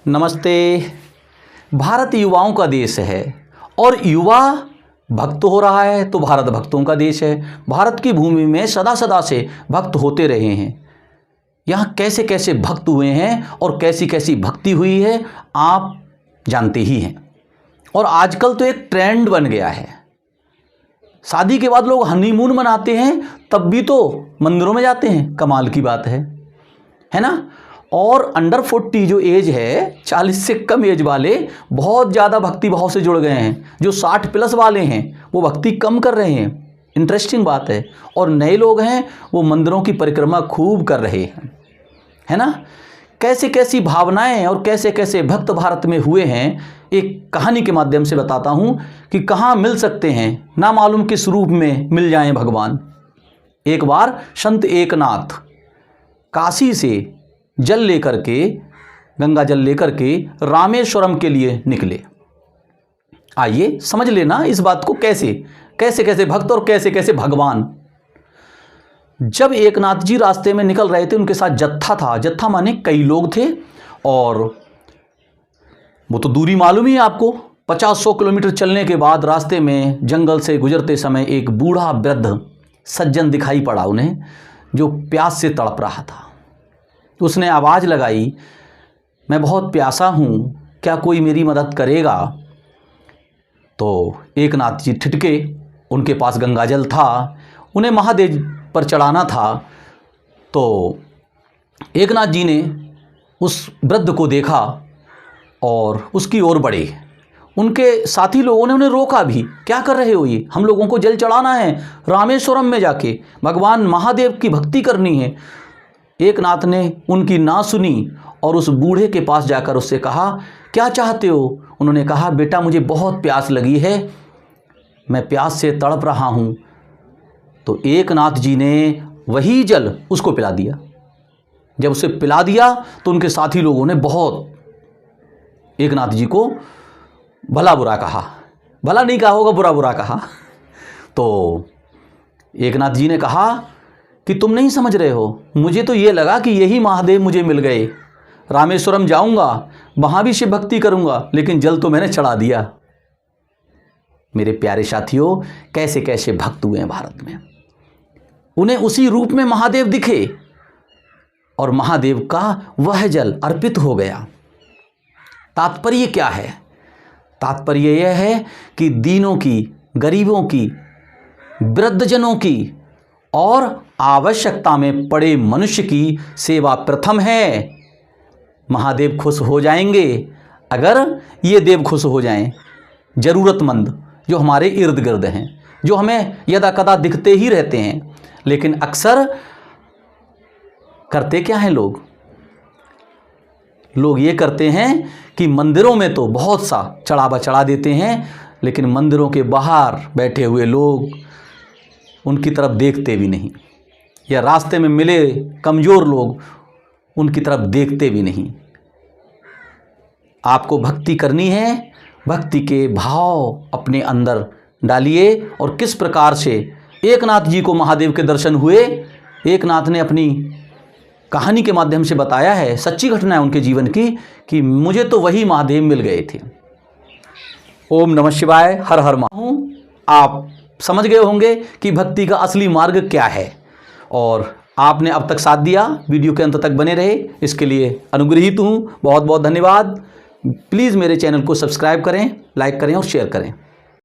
नमस्ते। भारत युवाओं का देश है और युवा भक्त हो रहा है तो भारत भक्तों का देश है। भारत की भूमि में सदा सदा से भक्त होते रहे हैं। यहाँ कैसे कैसे भक्त हुए हैं और कैसी कैसी भक्ति हुई है आप जानते ही हैं। और आजकल तो एक ट्रेंड बन गया है, शादी के बाद लोग हनीमून मनाते हैं तब भी तो मंदिरों में जाते हैं। कमाल की बात है ना। और अंडर 40 जो एज है, 40 से कम एज वाले बहुत ज़्यादा भक्ति भाव से जुड़ गए हैं। जो 60 प्लस वाले हैं वो भक्ति कम कर रहे हैं। इंटरेस्टिंग बात है। और नए लोग हैं वो मंदिरों की परिक्रमा खूब कर रहे हैं, है ना। कैसे कैसी भावनाएं और कैसे कैसे भक्त भारत में हुए हैं एक कहानी के माध्यम से बताता हूं कि कहाँ मिल सकते हैं, ना मालूम किस रूप में मिल जाएं भगवान। एक बार संत एकनाथ काशी से जल लेकर के, गंगा जल लेकर के रामेश्वरम के लिए निकले। आइए समझ लेना इस बात को, कैसे कैसे कैसे भक्त और कैसे कैसे भगवान। जब एकनाथ जी रास्ते में निकल रहे थे, उनके साथ जत्था था। जत्था माने कई लोग थे और वो तो दूरी मालूम ही है आपको। 50-100 किलोमीटर चलने के बाद रास्ते में जंगल से गुजरते समय एक बूढ़ा वृद्ध सज्जन दिखाई पड़ा उन्हें, जो प्यास से तड़प रहा था। उसने आवाज़ लगाई, मैं बहुत प्यासा हूँ, क्या कोई मेरी मदद करेगा। तो एकनाथ जी ठिठके। उनके पास गंगाजल था, उन्हें महादेव पर चढ़ाना था। तो एकनाथ जी ने उस वृद्ध को देखा और उसकी ओर बढ़े। उनके साथी लोगों ने उन्हें रोका भी, क्या कर रहे हो ये, हम लोगों को जल चढ़ाना है, रामेश्वरम में जाके भगवान महादेव की भक्ति करनी है। एकनाथ ने उनकी ना सुनी और उस बूढ़े के पास जाकर उससे कहा, क्या चाहते हो। उन्होंने कहा, बेटा मुझे बहुत प्यास लगी है, मैं प्यास से तड़प रहा हूँ। तो एकनाथ जी ने वही जल उसको पिला दिया। जब उसे पिला दिया तो उनके साथी लोगों ने बहुत एकनाथ जी को भला बुरा कहा। भला नहीं कहा होगा, बुरा बुरा कहा। तो एकनाथ जी ने कहा कि तुम नहीं समझ रहे हो, मुझे तो ये लगा कि यही महादेव मुझे मिल गए। रामेश्वरम जाऊंगा, वहाँ भी शिव भक्ति करूंगा, लेकिन जल तो मैंने चढ़ा दिया। मेरे प्यारे साथियों, कैसे कैसे भक्त हुए हैं भारत में। उन्हें उसी रूप में महादेव दिखे और महादेव का वह जल अर्पित हो गया। तात्पर्य क्या है? तात्पर्य यह है कि दीनों की, गरीबों की, वृद्धजनों की और आवश्यकता में पड़े मनुष्य की सेवा प्रथम है। महादेव खुश हो जाएंगे अगर ये देव खुश हो जाएं। ज़रूरतमंद जो हमारे इर्द गिर्द हैं, जो हमें यदा कदा दिखते ही रहते हैं, लेकिन अक्सर करते क्या हैं लोग? लोग ये करते हैं कि मंदिरों में तो बहुत सा चढ़ावा चढ़ा देते हैं, लेकिन मंदिरों के बाहर बैठे हुए लोग उनकी तरफ देखते भी नहीं, या रास्ते में मिले कमज़ोर लोग उनकी तरफ देखते भी नहीं। आपको भक्ति करनी है, भक्ति के भाव अपने अंदर डालिए। और किस प्रकार से एकनाथ जी को महादेव के दर्शन हुए, एकनाथ ने अपनी कहानी के माध्यम से बताया है। सच्ची घटना है उनके जीवन की कि मुझे तो वही महादेव मिल गए थे। ओम नमः शिवाय, हर हर महादेव। आप समझ गए होंगे कि भक्ति का असली मार्ग क्या है। और आपने अब तक साथ दिया, वीडियो के अंत तक बने रहे, इसके लिए अनुग्रहित हूँ। बहुत बहुत धन्यवाद। प्लीज़ मेरे चैनल को सब्सक्राइब करें, लाइक करें और शेयर करें।